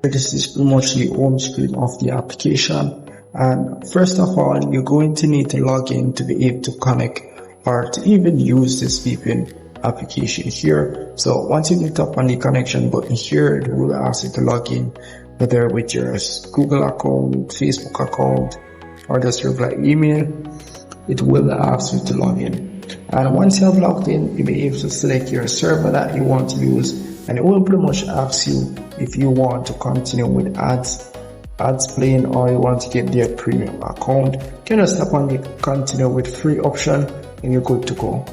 This is pretty much the home screen of the application, and first of all you're going to need to log in to be able to connect or to even use this VPN application here. So once you tap on the connection button here, it will ask you to log in, whether with your Google account, Facebook account, or just your email. It will ask you to log in, and once you have logged in, you'll be able to select your server that you want to use, and it will pretty much ask you if you want to continue with ads playing, or you want to get their premium account. You can just tap on the continue with free option and you're good to go.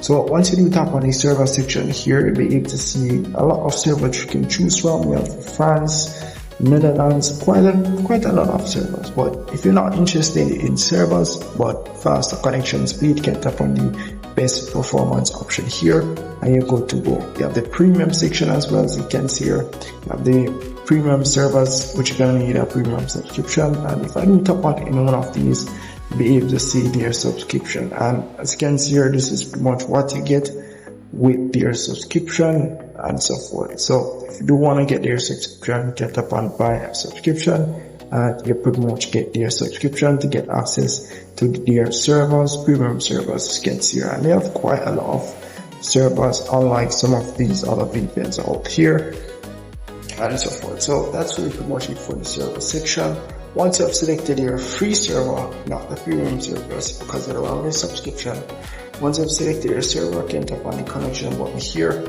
So once you do tap on the server section here, you'll be able to see a lot of servers you can choose from. We have France, Netherlands, quite a lot of servers. But if you're not interested in servers but faster connection speed, you can tap on the best performance option here and you're good to go. You have the premium section as well, as you can see here. You have the premium servers, which you're gonna need a premium subscription, and if I do tap on any one of these, you'll be able to see their subscription. And as you can see here, this is pretty much what you get with their subscription and so forth. So if you do want to get their subscription, you can tap on buy a subscription, and you pretty much get their subscription to get access to their servers, premium servers, as you can see here. And they have quite a lot of servers, unlike some of these other VPNs out here and so forth. So that's really pretty much it for the server section. Once you have selected your free server, not the premium servers because they're on your subscription, once you have selected your server, you can tap on the connection button here.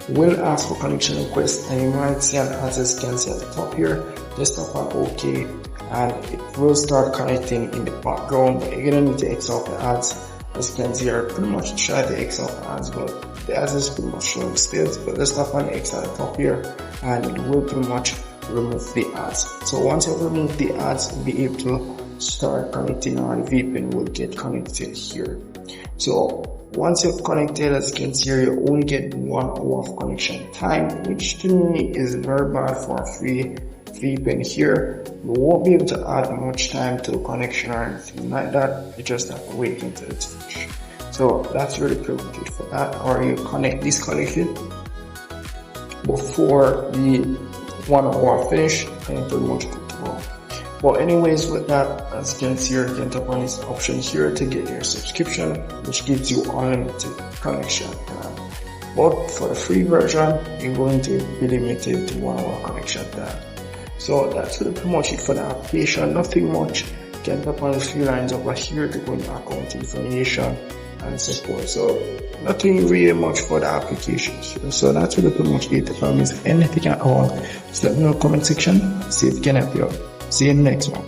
Will ask for connection request, and you might see an address you can see at the top here. Just tap on OK, and it will start connecting in the background, but you're gonna need to X out the ads. As you can see here, pretty much try to X out the ads, but the ads is pretty much showing still. But just tap on X at the top here, and it will pretty much remove the ads. So once you remove the ads, you'll be able to start connecting, or the VPN will get connected here. So once you've connected, as you can see here, you only get 1 hour of connection time, which to me is very bad for a free VPN here. You won't be able to add much time to the connection or anything like that. You just have to wait until it's finished. So that's really pretty good for that. Or you disconnect it before the 1 hour finish, and you're pretty much good to go. But anyways, with that, as you can see here, you can tap on this option here to get your subscription, which gives you unlimited connection. But for the free version, you're going to be limited to 1 hour connection time. So that's really pretty much it for the application. Nothing much. You can tap on the 3 lines over here to go into account information and so forth. So nothing really much for the application here. So that's really pretty much it. If I miss anything at all, just let me know in the comment section. See if it can help you out. See you in the next one.